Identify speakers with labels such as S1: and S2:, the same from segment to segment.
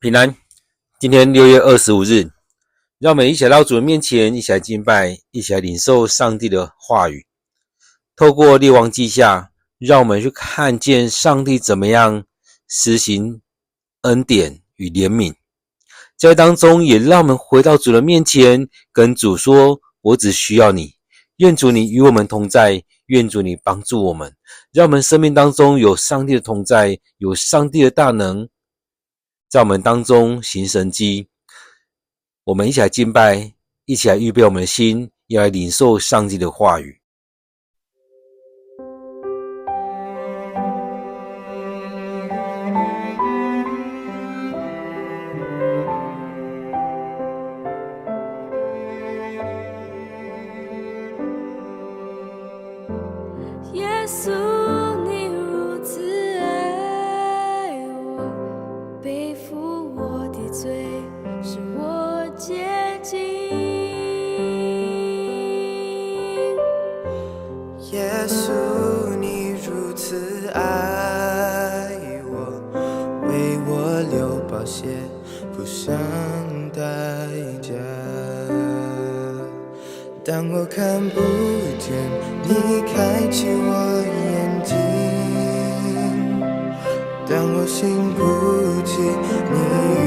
S1: 平安，今天6月25日，让我们一起来到主的面前，一起来敬拜，一起来领受上帝的话语。透过列王记下，让我们去看见上帝怎么样施行恩典与怜悯。在当中也让我们回到主的面前，跟主说，我只需要你，愿主你与我们同在，愿主你帮助我们，让我们生命当中有上帝的同在，有上帝的大能在我们当中行神迹。我们一起来敬拜，一起来预备我们的心，要来领受上帝的话语。
S2: 耶稣，你如此爱我，背负我的罪，使我洁净。
S3: 耶稣，你如此爱我，为我流宝血，付上代价。当我看不见，你开启我眼睛；当我醒不起，你与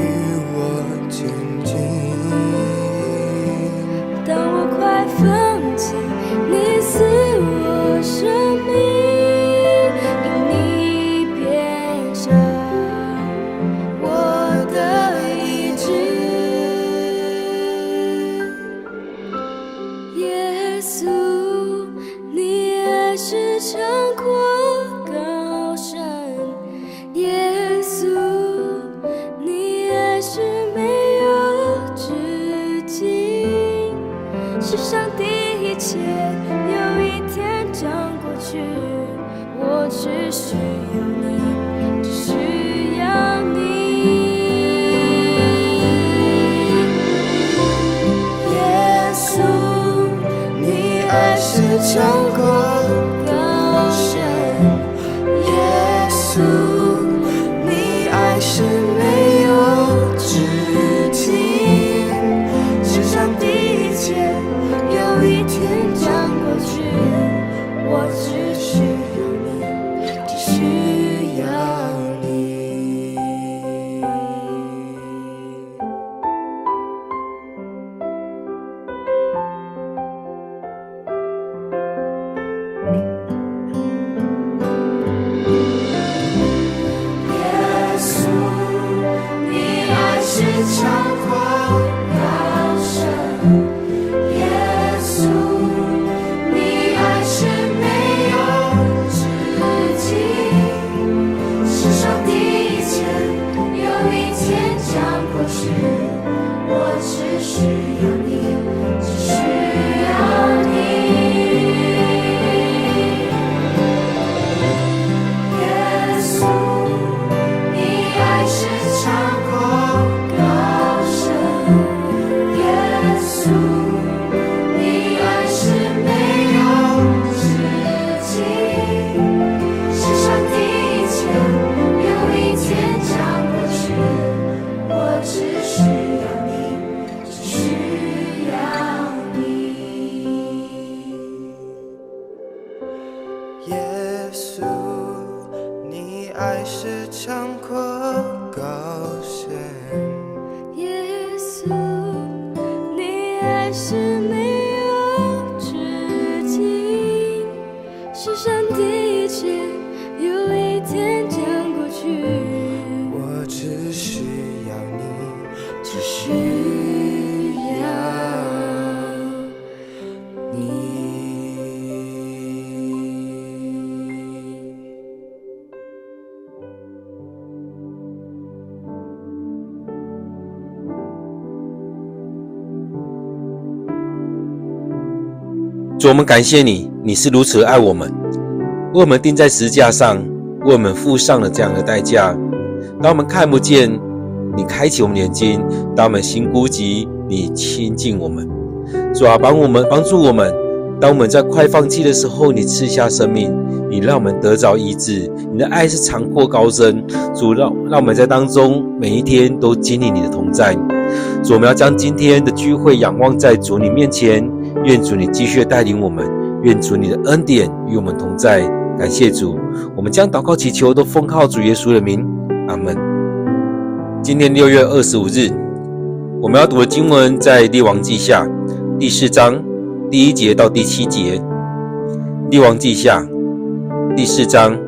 S3: 我亲近；
S2: 当我快放弃，你赐我生命，因你变成我的医治。耶稣，你爱是长阔高深，耶稣，你爱是没有止境。世上的一切有一天将过去，我只需要你，只需要你。耶稣，你爱是长阔高深，耶稣，你爱是没有止境。世上的一切有一天将过去，我只需要你，只需要你。耶稣，你爱是长阔高深，耶稣，你爱是没有止境。世上的一切有一天将过去，我只需要你，只需要你。耶稣，你爱是长阔高深，耶稣，你爱是没有止境。世上的一切有一天将过去，我只需要你，只需要你。
S3: 耶稣，你爱是长阔高深。
S2: 耶稣，你爱是没有止境。世上的一切有一天将过去，
S3: 我只需要你，只需要你。
S1: 主，我们感谢你，你是如此爱我们，为我们钉在十字架上，为我们付上了这样的代价。当我们看不见，你开启我们眼睛；当我们心孤寂，你亲近我们。主啊，帮助我们当我们在快放弃的时候，你赐下生命，你让我们得着医治，你的爱是长阔高深。主，让我们在当中每一天都经历你的同在。主，我们要将今天的聚会仰望在主你面前，愿主你继续带领我们，愿主你的恩典与我们同在。感谢主，我们将祷告祈求都奉靠主耶稣的名，阿们。今天6月25日，我们要读的经文在列王记下第4章第1节到第7节。列王记下第4章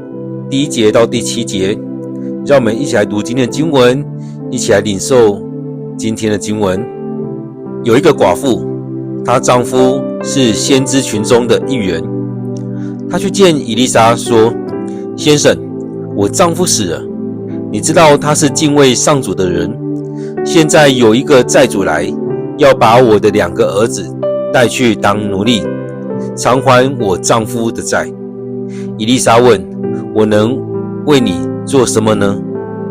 S1: 第1节到第7节，让我们一起来读今天的经文，一起来领受今天的经文。有一个寡妇，她丈夫是先知群中的一员，她去见以利沙说：先生，我丈夫死了，你知道他是敬畏上主的人，现在有一个债主来，要把我的2个儿子带去当奴隶，偿还我丈夫的债。以利沙问：我能为你做什么呢？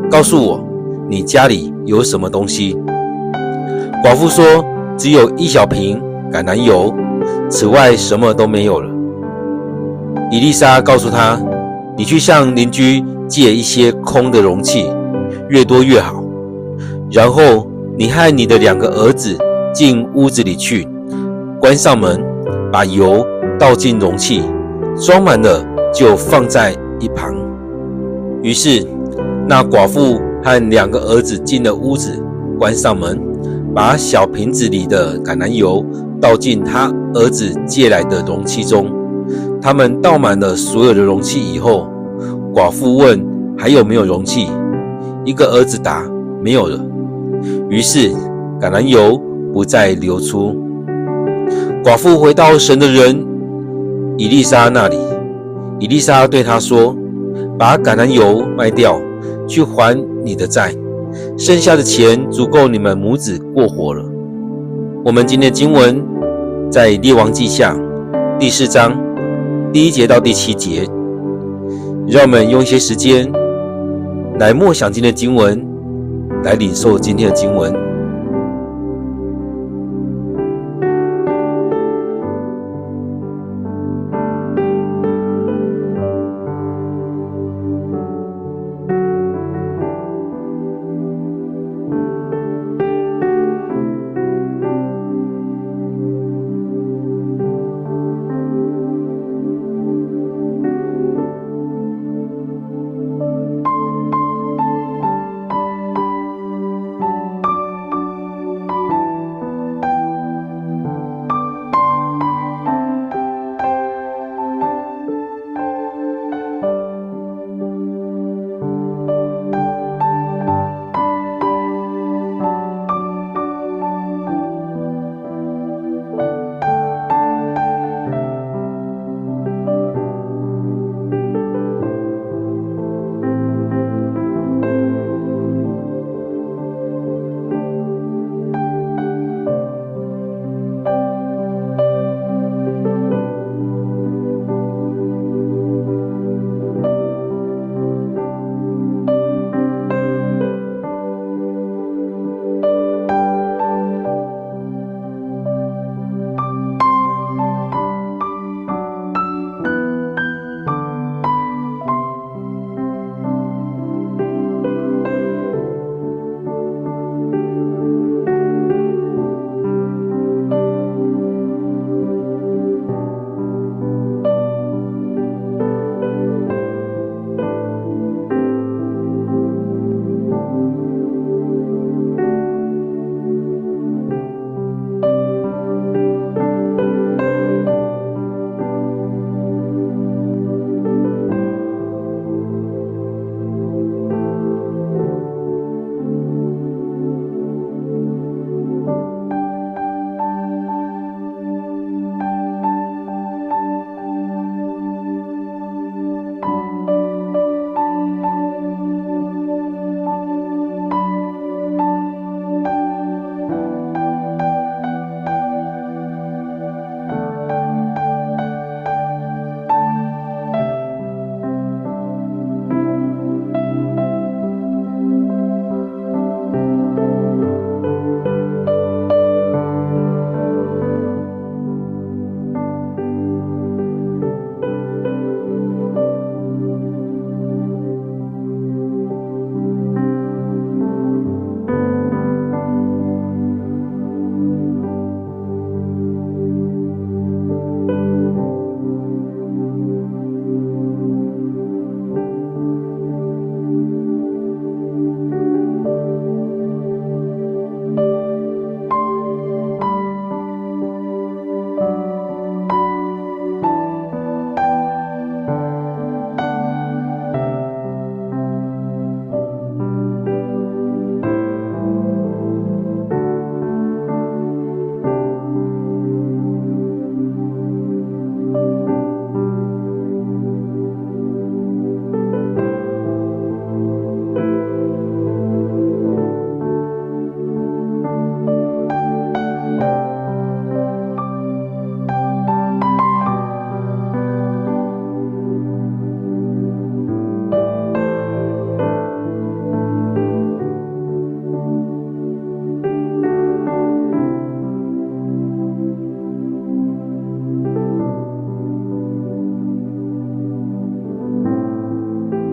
S1: 告诉我，你家里有什么东西？寡妇说：只有1小瓶橄榄油，此外什么都没有了。以利沙告诉他：你去向邻居借一些空的容器，越多越好。然后你和你的2个儿子进屋子里去，关上门，把油倒进容器，装满了就放在一旁。于是那寡妇和2个儿子进了屋子，关上门，把小瓶子里的橄榄油倒进他儿子借来的容器中。他们倒满了所有的容器以后，寡妇问：还有没有容器？1个儿子答：没有了。于是橄榄油不再流出。寡妇回到神的人以利沙那里，以利沙对他说：把橄榄油卖掉，去还你的债，剩下的钱足够你们母子过活了。我们今天的经文在列王记下第4章第1节到第7节。让我们用一些时间来默想今天的经文，来领受今天的经文。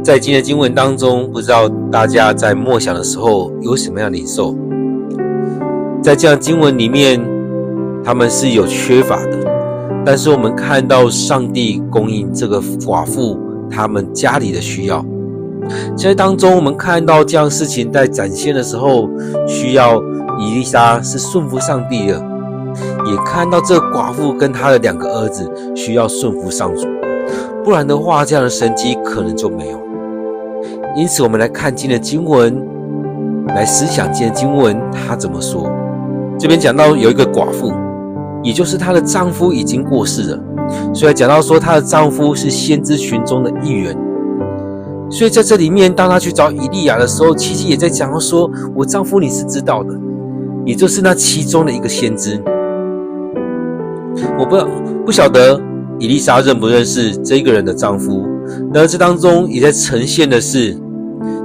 S1: 在今天的经文当中，不知道大家在默想的时候有什么样的领受？在这样的经文里面，他们是有缺乏的，但是我们看到上帝供应这个寡妇他们家里的需要。在当中我们看到这样的事情在展现的时候，需要以利沙是顺服上帝的，也看到这个寡妇跟她的2个儿子需要顺服上主，不然的话这样的神迹可能就没有。因此我们来看今天的经文，来思想今天的经文他怎么说。这边讲到有一个寡妇，也就是她的丈夫已经过世了，所以讲到说她的丈夫是先知群中的一员。所以在这里面，当她去找以利亚的时候，其实也在讲说，我丈夫你是知道的，也就是那其中的一个先知。我不晓得以利沙认不认识这个人的丈夫，但这当中也在呈现的是，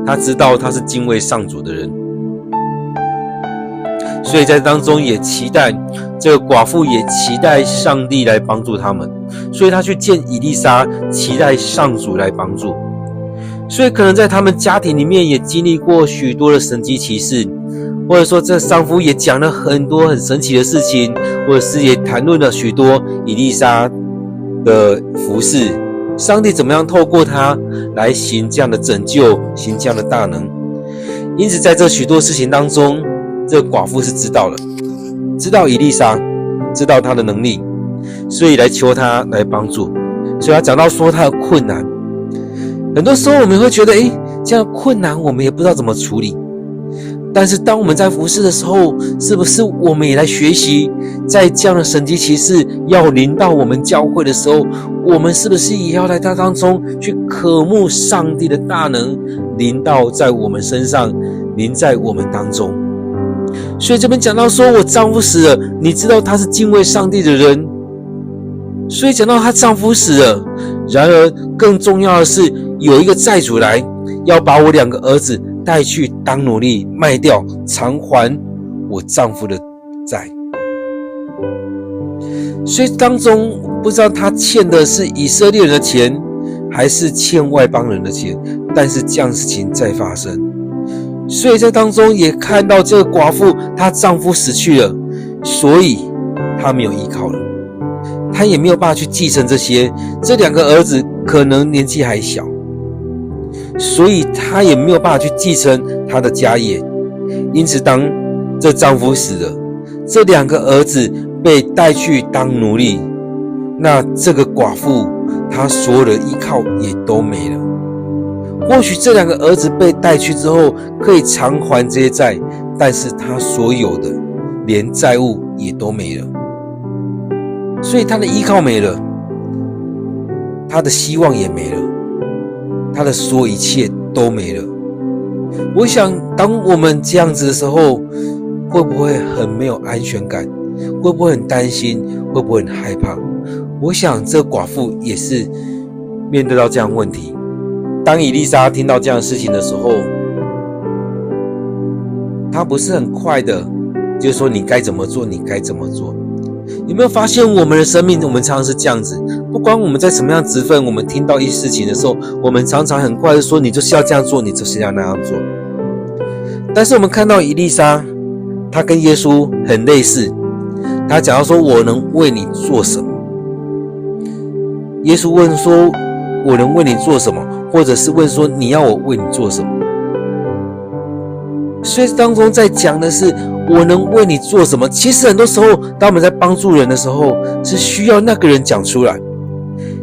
S1: 她知道他是敬畏上主的人，所以在当中也期待这个寡妇也期待上帝来帮助他们，所以她去见以利沙，期待上主来帮助。所以可能在他们家庭里面也经历过许多的神迹奇事，或者说这丈夫也讲了很多很神奇的事情，或者是也谈论了许多以利沙的服事，上帝怎么样透过他来行这样的拯救，行这样的大能。因此在这许多事情当中，这个寡妇是知道了，知道以利沙，知道他的能力，所以来求他来帮助。所以他讲到说他的困难，很多时候我们会觉得这样的困难我们也不知道怎么处理。但是当我们在服事的时候，是不是我们也来学习，在这样的神迹奇事要临到我们教会的时候，我们是不是也要来他当中去渴慕上帝的大能临到在我们身上，临在我们当中。所以这边讲到说我丈夫死了，你知道他是敬畏上帝的人，所以讲到她丈夫死了，然而更重要的是有一个债主来要把我2个儿子带去当奴隶卖掉，偿还我丈夫的债。所以当中不知道他欠的是以色列人的钱，还是欠外邦人的钱，但是这样的事情在发生。所以在当中也看到这个寡妇她丈夫死去了，所以她没有依靠了，她也没有办法去继承这些。这2个儿子可能年纪还小，所以她也没有办法去继承她的家业。因此当这丈夫死了，这2个儿子被带去当奴隶，那这个寡妇她所有的依靠也都没了。或许这2个儿子被带去之后可以偿还这些债，但是她所有的连债务也都没了，所以她的依靠没了，她的希望也没了，她的所有一切都没了。我想当我们这样子的时候，会不会很没有安全感？会不会很担心？会不会很害怕？我想这寡妇也是面对到这样的问题。当以利沙听到这样的事情的时候，他不是很快的就说你该怎么做，你该怎么做。有没有发现我们的生命，我们常常是这样子，不管我们在什么样的职分，我们听到一些事情的时候，我们常常很快的说你就是要这样做，你就是要那样做。但是我们看到以利沙，他跟耶稣很类似，他讲到说我能为你做什么。耶稣问说我能为你做什么，或者是问说你要我为你做什么。所以当中在讲的是我能为你做什么。其实很多时候当我们在帮助人的时候，是需要那个人讲出来。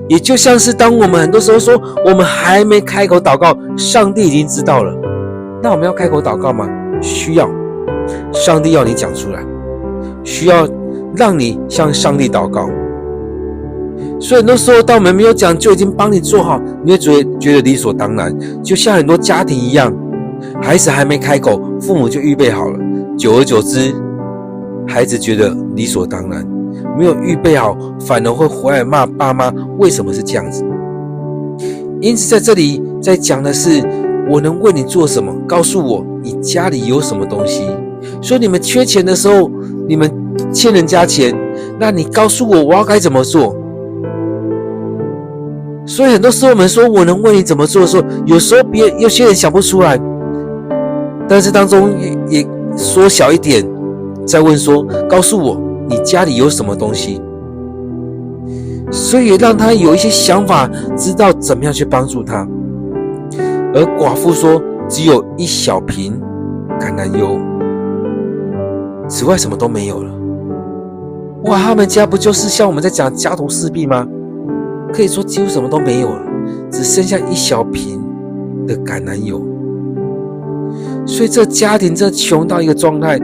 S1: 也就像是当我们很多时候说我们还没开口祷告，上帝已经知道了，那我们要开口祷告吗？需要。上帝要你讲出来，需要让你向上帝祷告。所以很多时候当我们没有讲就已经帮你做好，你会觉得理所当然。就像很多家庭一样，孩子还没开口，父母就预备好了，久而久之孩子觉得理所当然，没有预备好，反而会回来骂爸妈为什么是这样子。因此在这里在讲的是我能为你做什么，告诉我你家里有什么东西。所以你们缺钱的时候，你们欠人家钱，那你告诉我我要该怎么做。所以很多时候我们说我能为你怎么做的时候，有时候有些人想不出来，但是当中也缩小一点，再问说，告诉我你家里有什么东西，所以也让他有一些想法，知道怎么样去帮助他。而寡妇说只有一小瓶橄榄油，此外什么都没有了。哇，他们家不就是像我们在讲家徒四壁吗？可以说几乎什么都没有了，只剩下一小瓶的橄榄油。所以这家庭这穷到一个状态，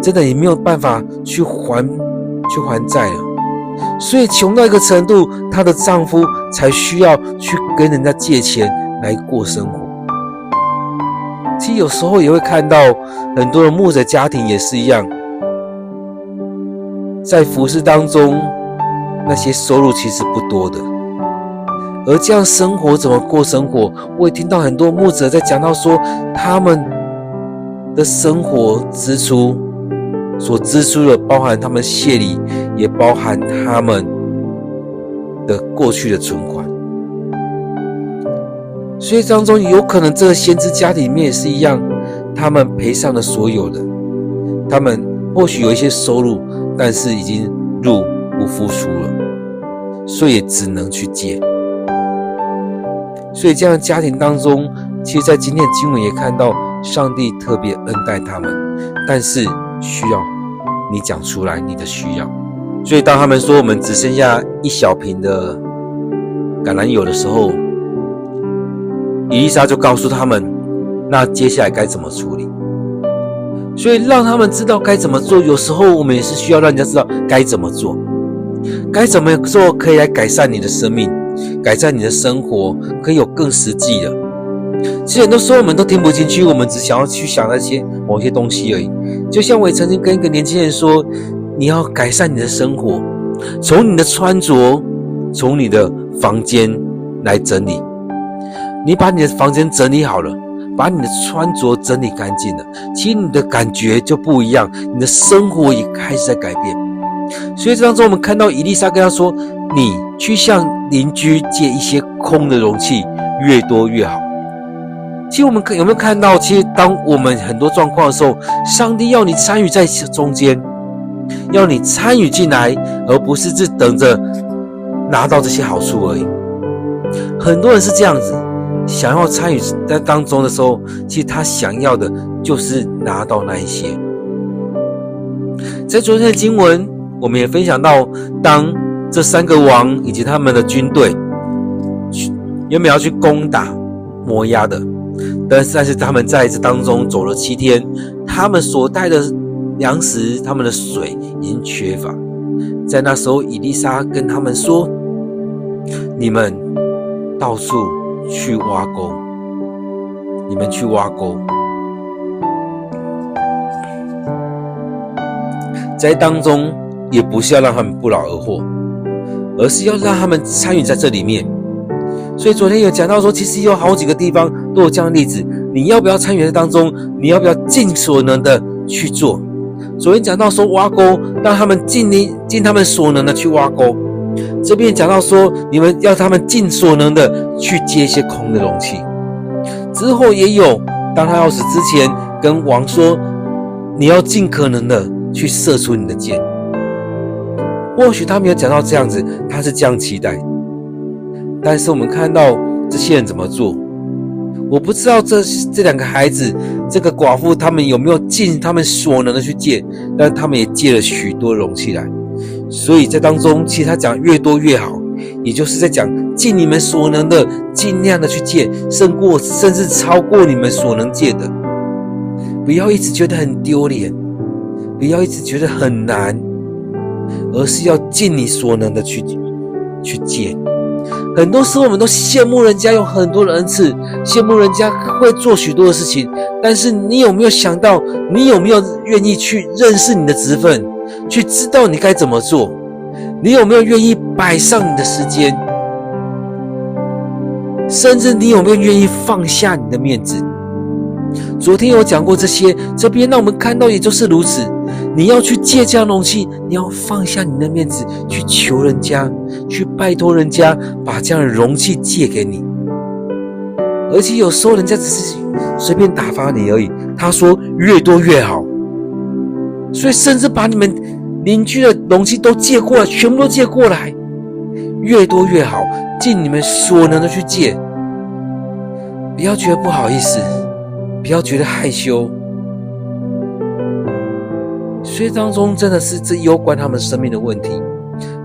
S1: 真的也没有办法去还债了。所以穷到一个程度，她的丈夫才需要去跟人家借钱来过生活。其实有时候也会看到很多的牧者家庭也是一样，在服事当中，那些收入其实不多的，而这样生活怎么过生活？我也听到很多牧者在讲到说，他们的生活支出所支出的，包含他们谢礼，也包含他们的过去的存款。所以当中有可能这个先知家庭里面也是一样，他们赔上了所有的，他们或许有一些收入，但是已经入不敷出了，所以也只能去借。所以这样的家庭当中，其实在今天的经文也看到上帝特别恩待他们，但是需要你讲出来你的需要。所以当他们说我们只剩下一小瓶的橄榄油的时候，以利沙就告诉他们，那接下来该怎么处理。所以让他们知道该怎么做，有时候我们也是需要让人家知道该怎么做，该怎么做可以来改善你的生命，改善你的生活，可以有更实际的。其实很多时候我们都听不进去，我们只想要去想那些某些东西而已。就像我也曾经跟一个年轻人说，你要改善你的生活，从你的穿着，从你的房间来整理。你把你的房间整理好了，把你的穿着整理干净了，其实你的感觉就不一样，你的生活也开始在改变。所以这当中我们看到以利沙跟他说，你去向邻居借一些空的容器，越多越好。其实我们有没有看到，其实当我们很多状况的时候，上帝要你参与在中间，要你参与进来，而不是只等着拿到这些好处而已。很多人是这样子，想要参与在当中的时候，其实他想要的就是拿到那一些。在昨天的经文我们也分享到，当这3个王以及他们的军队原本要去攻打摩押的，但是他们在这当中走了7天，他们所带的粮食，他们的水已经缺乏。在那时候以利沙跟他们说，你们到处去挖沟，你们去挖沟，在当中也不是要让他们不劳而获，而是要让他们参与在这里面。所以昨天有讲到说，其实有好几个地方都有这样的例子，你要不要参与在当中，你要不要尽所能的去做。昨天讲到说挖沟，让他们尽他们所能的去挖沟，这边讲到说你们要他们尽所能的去接一些空的容器。之后也有当他要死之前跟王说，你要尽可能的去射出你的箭。或许他没有讲到这样子，他是这样期待，但是我们看到这些人怎么做，我不知道这2个孩子，这个寡妇他们有没有尽他们所能的去借，但他们也借了许多容器来。所以在当中其实他讲越多越好，也就是在讲尽你们所能的，尽量的去借，甚至超过你们所能借的。不要一直觉得很丢脸，不要一直觉得很难，而是要尽你所能的去借。很多时候我们都羡慕人家有很多的恩赐，羡慕人家会做许多的事情，但是你有没有想到，你有没有愿意去认识你的职分，去知道你该怎么做？你有没有愿意摆上你的时间？甚至你有没有愿意放下你的面子？昨天有讲过这些，这边让我们看到也就是如此。你要去借这样容器，你要放下你的面子，去求人家，去拜托人家把这样的容器借给你。而且有时候人家只是随便打发你而已，他说越多越好，所以甚至把你们邻居的容器都借过来，全部都借过来，越多越好，尽你们所能的去借。不要觉得不好意思，不要觉得害羞。所以当中真的是这攸关他们生命的问题，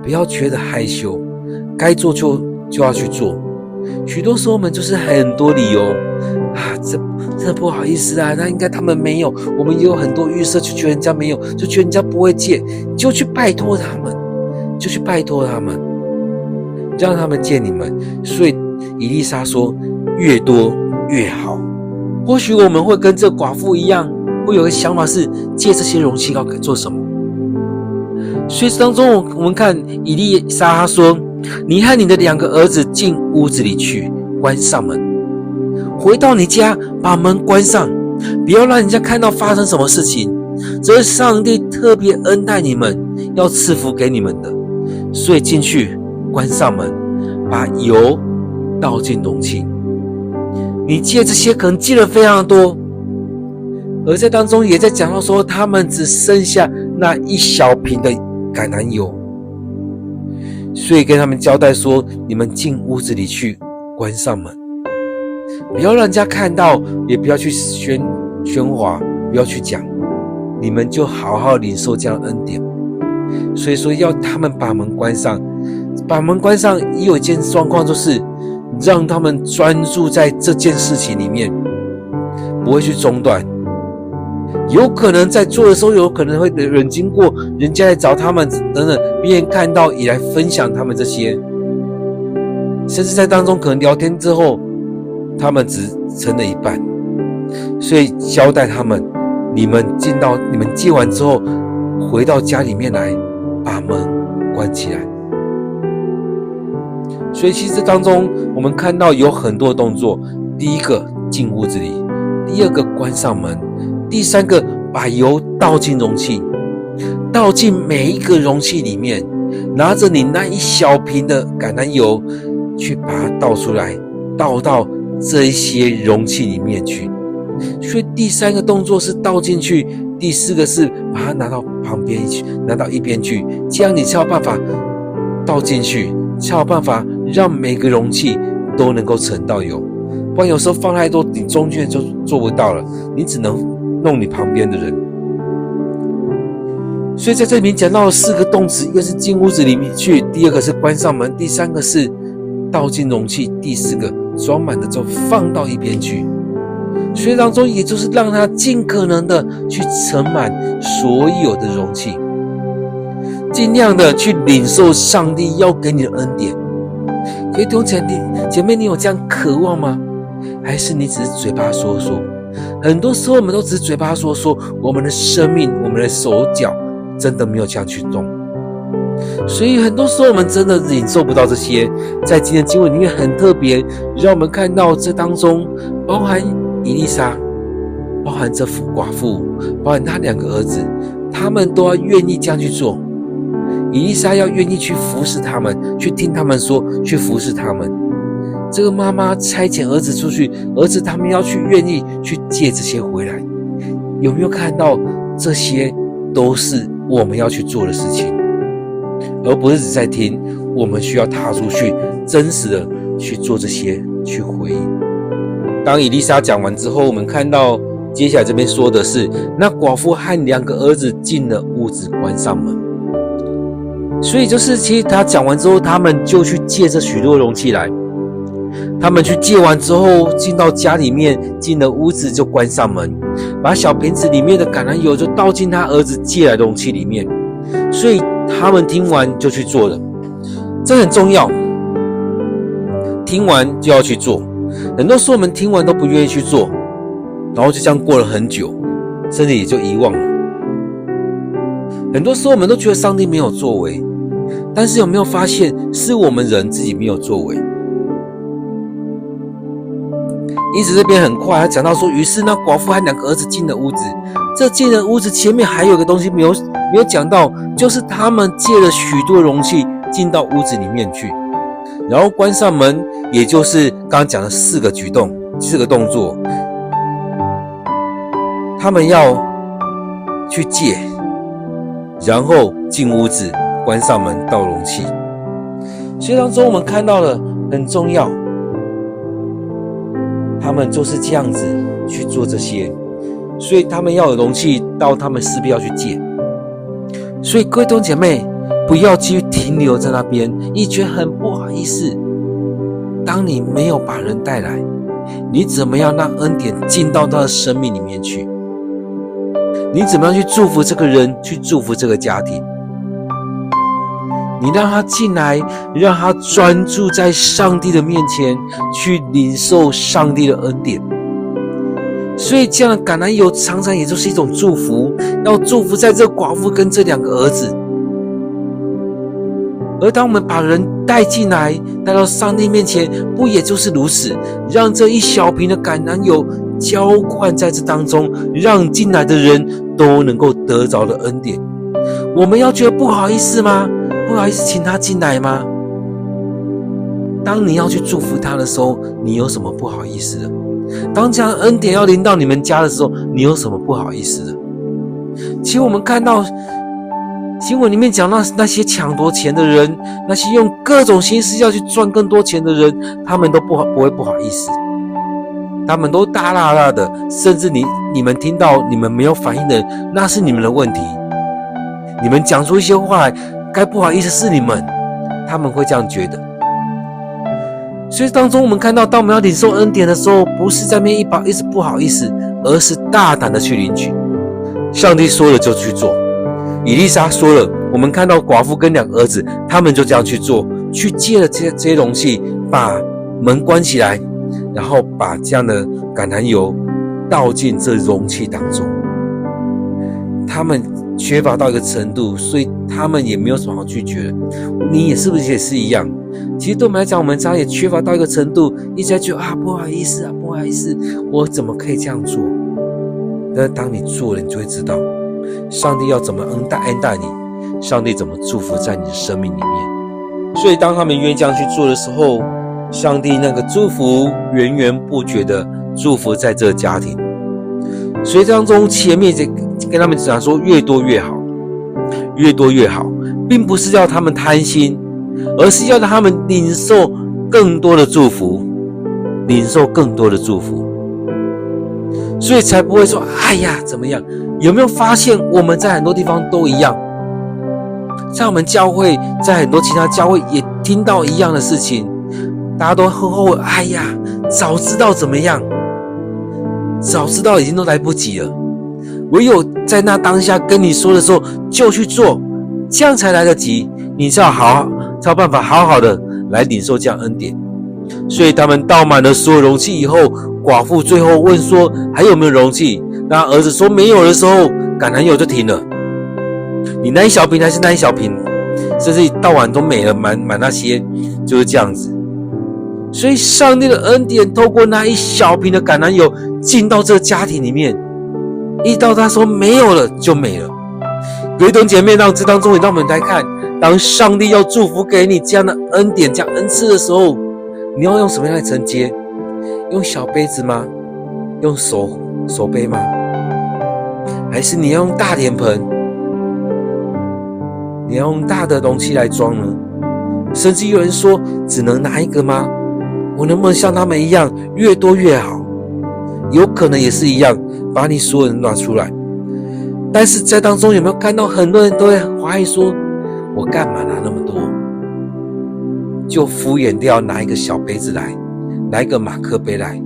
S1: 不要觉得害羞，该做就要去做。许多时候我们就是很多理由这不好意思啊，那应该他们没有，我们也有很多预设，就觉得人家没有，就觉得人家不会借，就去拜托他们，让他们借你们。所以以利沙说越多越好。或许我们会跟这寡妇一样，会有个想法是借这些容器要做什么。所以当中我们看以利沙他说，你和你的2个儿子进屋子里去，关上门，回到你家，把门关上，不要让人家看到发生什么事情。这是上帝特别恩待你们，要赐福给你们的。所以进去关上门，把油倒进容器。你借这些可能借了非常多，而在当中也在讲到说，他们只剩下那1小瓶的橄榄油。所以跟他们交代说，你们进屋子里去，关上门，不要让人家看到，也不要去喧哗，不要去讲，你们就好好领受这样的恩典。所以说要他们把门关上，把门关上也有一件状况，就是让他们专注在这件事情里面，不会去中断。有可能在做的时候，有可能会有人经过，人家来找他们等等，别人看到也来分享他们这些，甚至在当中可能聊天之后，他们只成了一半。所以交代他们，你们借完之后，回到家里面来，把门关起来。所以其实当中我们看到有很多动作，第一个进屋子里，第二个关上门，第三个把油倒进容器，倒进每一个容器里面，拿着你那1小瓶的橄榄油去把它倒出来，倒到这一些容器里面去。所以第3个动作是倒进去，第4个是把它拿到旁边去，拿到一边去，这样你才有办法倒进去，才有办法让每个容器都能够盛到油。不然有时候放太多，你中间就做不到了，你只能弄你旁边的人。所以在这里面讲到了4个动词，一个是进屋子里面去，第2个是关上门，第3个是倒进容器，第4个装满了之后放到一边去。所以当中也就是让他尽可能的去盛满所有的容器，尽量的去领受上帝要给你的恩典。可以弟兄姐妹，你有这样渴望吗？还是你只是嘴巴说说？很多时候我们都只是嘴巴说说，我们的生命，我们的手脚真的没有这样去动。所以很多时候我们真的领受不到这些。在今天的经文里面很特别，让我们看到这当中包含以利沙，包含这寡妇，包含他2个儿子，他们都要愿意这样去做。以利沙要愿意去服侍他们，去听他们说，去服侍他们。这个妈妈差遣儿子出去，儿子他们要去愿意去借这些回来。有没有看到这些都是我们要去做的事情，而不是只在听，我们需要踏出去，真实的去做这些，去回应。当以利沙讲完之后，我们看到接下来这边说的是，那寡妇和2个儿子进了屋子，关上门。所以就是其实他讲完之后，他们就去借这许多容器来，他们去借完之后进到家里面，进了屋子就关上门，把小瓶子里面的橄榄油就倒进他儿子借来的容器里面。所以他们听完就去做了，这很重要，听完就要去做。很多时候我们听完都不愿意去做，然后就这样过了很久，甚至也就遗忘了。很多时候我们都觉得上帝没有作为，但是有没有发现是我们人自己没有作为？因此这边很快他讲到说，于是那寡妇和2个儿子进了屋子，这进了屋子前面还有个东西没有讲到，就是他们借了许多容器进到屋子里面去，然后关上门，也就是刚刚讲的4个动作，他们要去借，然后进屋子，关上门，倒容器。所以当中我们看到了很重要，他们就是这样子去做这些，所以他们要有容器倒，他们势必要去借。所以各位弟兄姐妹，不要继续停留在那边，你觉得很不好意思。当你没有把人带来，你怎么样让恩典进到他的生命里面去？你怎么样去祝福这个人，去祝福这个家庭？你让他进来，让他专注在上帝的面前，去领受上帝的恩典。所以这样的橄榄油常常也就是一种祝福，要祝福在这寡妇跟这2个儿子。而当我们把人带进来，带到上帝面前，不也就是如此，让这一小瓶的橄榄油浇灌在这当中，让进来的人都能够得着的恩典。我们要觉得不好意思吗？不好意思请他进来吗？当你要去祝福他的时候，你有什么不好意思的？当这样的恩典要临到你们家的时候，你有什么不好意思的？其实我们看到新闻里面讲到那些抢夺钱的人，那些用各种形式要去赚更多钱的人，他们都不会不好意思，他们都大辣辣的，甚至你们听到你们没有反应的，那是你们的问题。你们讲出一些话来，该不好意思是你们，他们会这样觉得。所以当中我们看到，当我们要领受恩典的时候，不是在那边一直不好意思，而是大胆的去领取。上帝说了就去做。以利沙说了，我们看到寡妇跟2个儿子，他们就这样去做，去借了这些容器，把门关起来，然后把这样的橄榄油倒进这容器当中。他们缺乏到一个程度，所以他们也没有什么好拒绝的。你也是不是也是一样？其实对我们来讲，我们常常也缺乏到一个程度，一直在觉得不好意思，不好意思，我怎么可以这样做？但是当你做了，你就会知道上帝要怎么恩待你，上帝怎么祝福在你的生命里面。所以当他们愿意这样去做的时候，上帝那个祝福源源不绝的祝福在这个家庭。所以当中前面跟他们讲说，越多越好，越多越好，并不是要他们贪心，而是要让他们领受更多的祝福，领受更多的祝福。所以才不会说怎么样。有没有发现我们在很多地方都一样，在我们教会，在很多其他教会也听到一样的事情，大家都很后悔，早知道怎么样，早知道已经都来不及了，唯有在那当下跟你说的时候就去做，这样才来得及，你才有办法好好的来领受这样恩典。所以他们倒满了所有容器以后，寡妇最后问说还有没有容器，那儿子说没有的时候，橄榄油就停了。你那一小瓶还是那一小瓶，甚至倒完都没了，满那些，就是这样子。所以上帝的恩典透过那一小瓶的橄榄油进到这个家庭里面，一到他说没有了就没了。各位弟兄姐妹，让这当中也让我们来看，当上帝要祝福给你这样的恩典，这样恩赐的时候，你要用什么样来承接？用小杯子吗？用手杯吗？还是你要用大脸盆？你要用大的容器来装呢？甚至有人说只能拿一个吗？我能不能像他们一样越多越好？有可能也是一样，把你所有人拿出来。但是在当中有没有看到很多人都会怀疑说，我干嘛拿那么多？就敷衍掉拿一个小杯子来，拿一个马克杯来。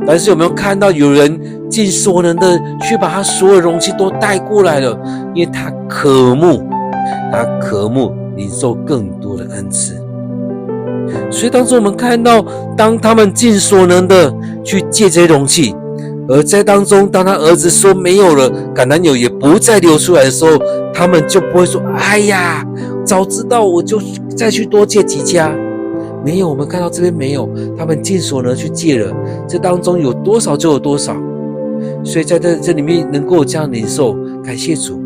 S1: 但是有没有看到有人尽所能的去把他所有容器都带过来了？因为他渴慕领受更多的恩赐。所以当中我们看到，当他们尽所能的去借这些容器，而在当中当他儿子说没有了，橄榄油也不再流出来的时候，他们就不会说早知道我就再去多借几家。没有，我们看到这边没有，他们尽所能去借了，这当中有多少就有多少。所以在这里面能够这样领受，感谢主，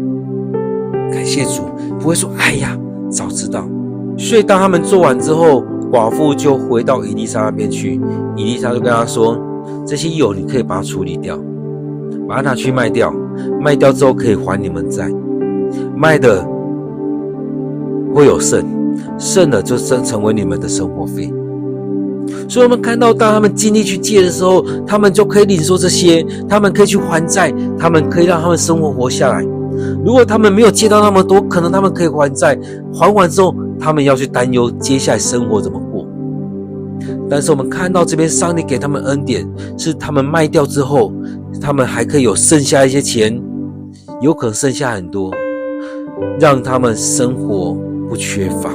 S1: 感谢主，不会说哎呀早知道。所以当他们做完之后，寡妇就回到以利沙那边去，以利沙就跟他说，这些油你可以把它处理掉，把它拿去卖掉，卖掉之后可以还你们债，卖的会有剩，剩的就成为你们的生活费。所以我们看到当他们尽力去借的时候，他们就可以领受这些，他们可以去还债，他们可以让他们生活活下来。如果他们没有借到那么多，可能他们可以还债，还完之后他们要去担忧接下来生活怎么过。但是我们看到这边上帝给他们恩典，是他们卖掉之后，他们还可以有剩下一些钱，有可能剩下很多，让他们生活不缺乏。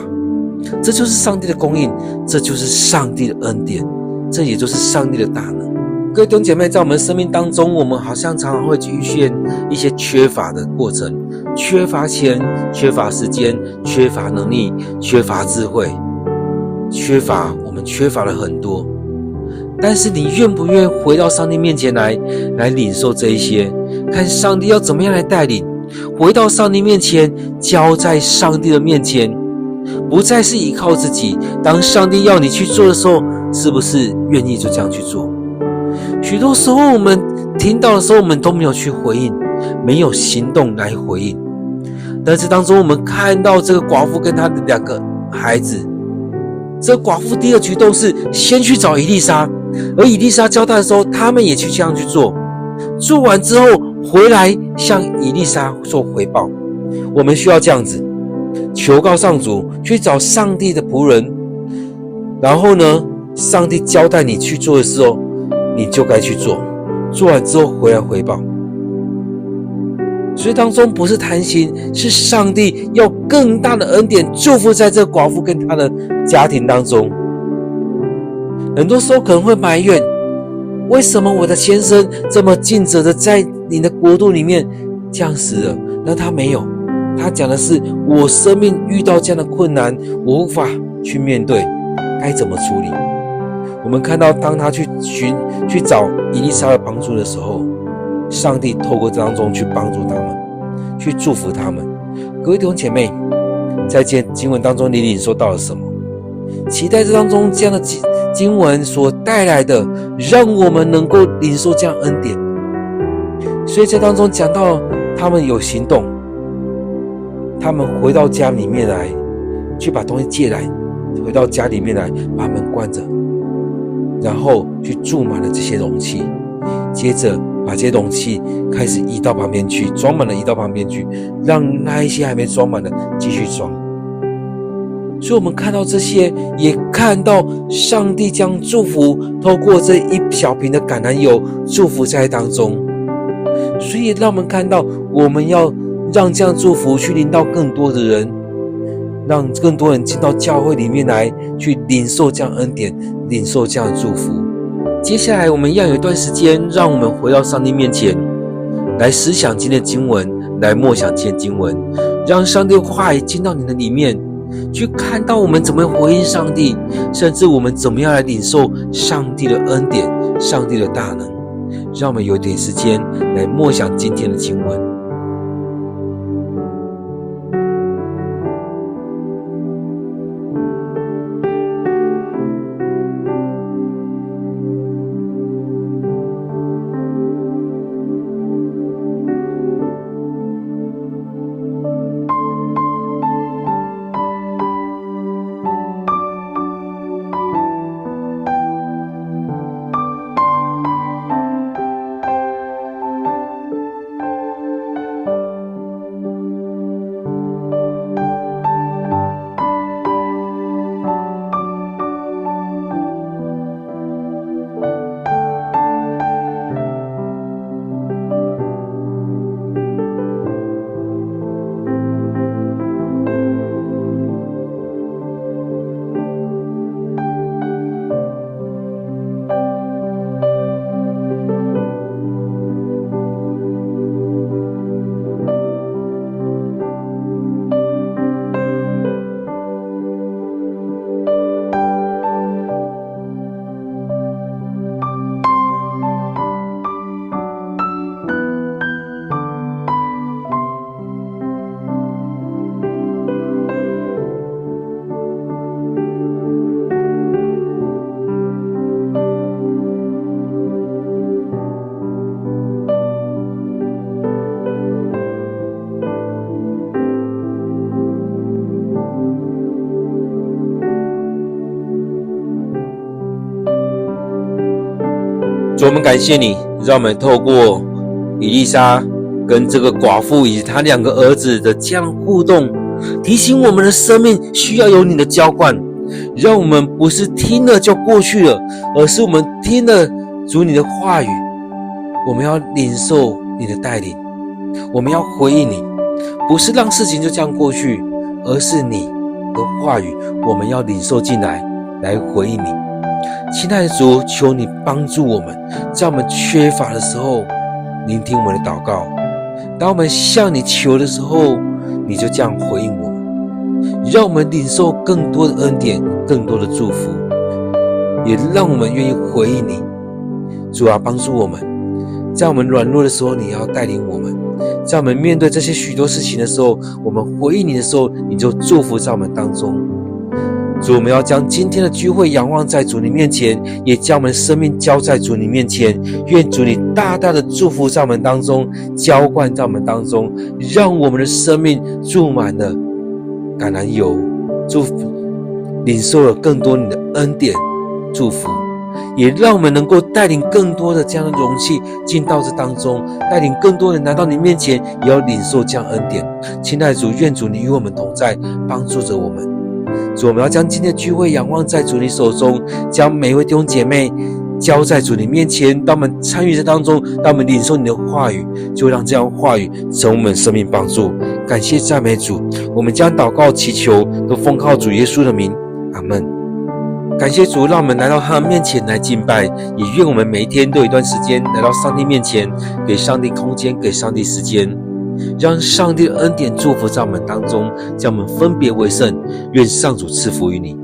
S1: 这就是上帝的供应，这就是上帝的恩典，这也就是上帝的大能。各位弟兄姐妹，在我们的生命当中，我们好像常常会遇见一些缺乏的过程，缺乏钱，缺乏时间，缺乏能力，缺乏智慧，我们缺乏了很多。但是你愿不愿意回到上帝面前来领受这一些，看上帝要怎么样来带领，回到上帝面前，交在上帝的面前，不再是依靠自己。当上帝要你去做的时候，是不是愿意就这样去做？许多时候我们听到的时候，我们都没有去回应，没有行动来回应。但是当中我们看到这个寡妇跟她的2个孩子，这个寡妇第一个举动是先去找以利沙，而以利沙交代的时候，他们也去这样去做，做完之后回来向以利沙做回报。我们需要这样子求告上主，去找上帝的仆人，然后呢，上帝交代你去做的时候，你就该去做，做完之后回来回报。所以当中不是贪心，是上帝要更大的恩典祝福在这个寡妇跟她的家庭当中。很多时候可能会埋怨，为什么我的先生这么尽责的在你的国度里面这样死了，那他没有。他讲的是我生命遇到这样的困难，我无法去面对，该怎么处理。我们看到当他去找以利沙的帮助的时候，上帝透过这当中去帮助他们，去祝福他们。各位弟兄姐妹，在经文当中你领受到了什么？期待这当中这样的经文所带来的，让我们能够领受这样恩典。所以在当中讲到他们有行动，他们回到家里面来，去把东西借来，回到家里面来把门关着，然后去注满了这些容器，接着把这些容器开始移到旁边去，装满了移到旁边去，让那一些还没装满的继续装。所以我们看到这些，也看到上帝将祝福透过这一小瓶的橄榄油祝福在当中。所以让我们看到，我们要让这样祝福去临到更多的人，让更多人进到教会里面来，去领受这样恩典，领受这样的祝福。接下来我们要有一段时间，让我们回到上帝面前来思想今天的经文，来默想今天的经文，让上帝的话语进到你的里面，去看到我们怎么回应上帝，甚至我们怎么样来领受上帝的恩典，上帝的大能。让我们有点时间来默想今天的经文。主，我们感谢你，让我们透过以利沙跟这个寡妇以及他2个儿子的这样互动，提醒我们的生命需要有你的浇灌，让我们不是听了就过去了，而是我们听了主你的话语，我们要领受你的带领，我们要回应你，不是让事情就这样过去，而是你的话语我们要领受进来，来回应你。亲爱的主，求你帮助我们，在我们缺乏的时候聆听我们的祷告，当我们向你求的时候，你就这样回应我们，让我们领受更多的恩典，更多的祝福，也让我们愿意回应你。主啊，帮助我们，在我们软弱的时候你要带领我们，在我们面对这些许多事情的时候，我们回应你的时候，你就祝福在我们当中。主，我们要将今天的聚会仰望在主你面前，也将我们的生命交在主你面前，愿主你大大的祝福在我们当中，浇灌在我们当中，让我们的生命注满了橄榄油，祝福领受了更多你的恩典祝福，也让我们能够带领更多的这样的容器进到这当中，带领更多人来到你面前，也要领受这样恩典。亲爱的主，愿主你与我们同在，帮助着我们。主，我们要将今天的聚会仰望在主你手中，将每一位弟兄姐妹交在主你面前，当我们参与这当中，当我们领受你的话语，就让这样的话语成为我们生命帮助。感谢赞美主，我们将祷告祈求都奉靠主耶稣的名，阿们。感谢主，让我们来到他的面前来敬拜，也愿我们每一天都有一段时间来到上帝面前，给上帝空间，给上帝时间，让上帝的恩典祝福在我们当中，将我们分别为圣。愿上主赐福于你。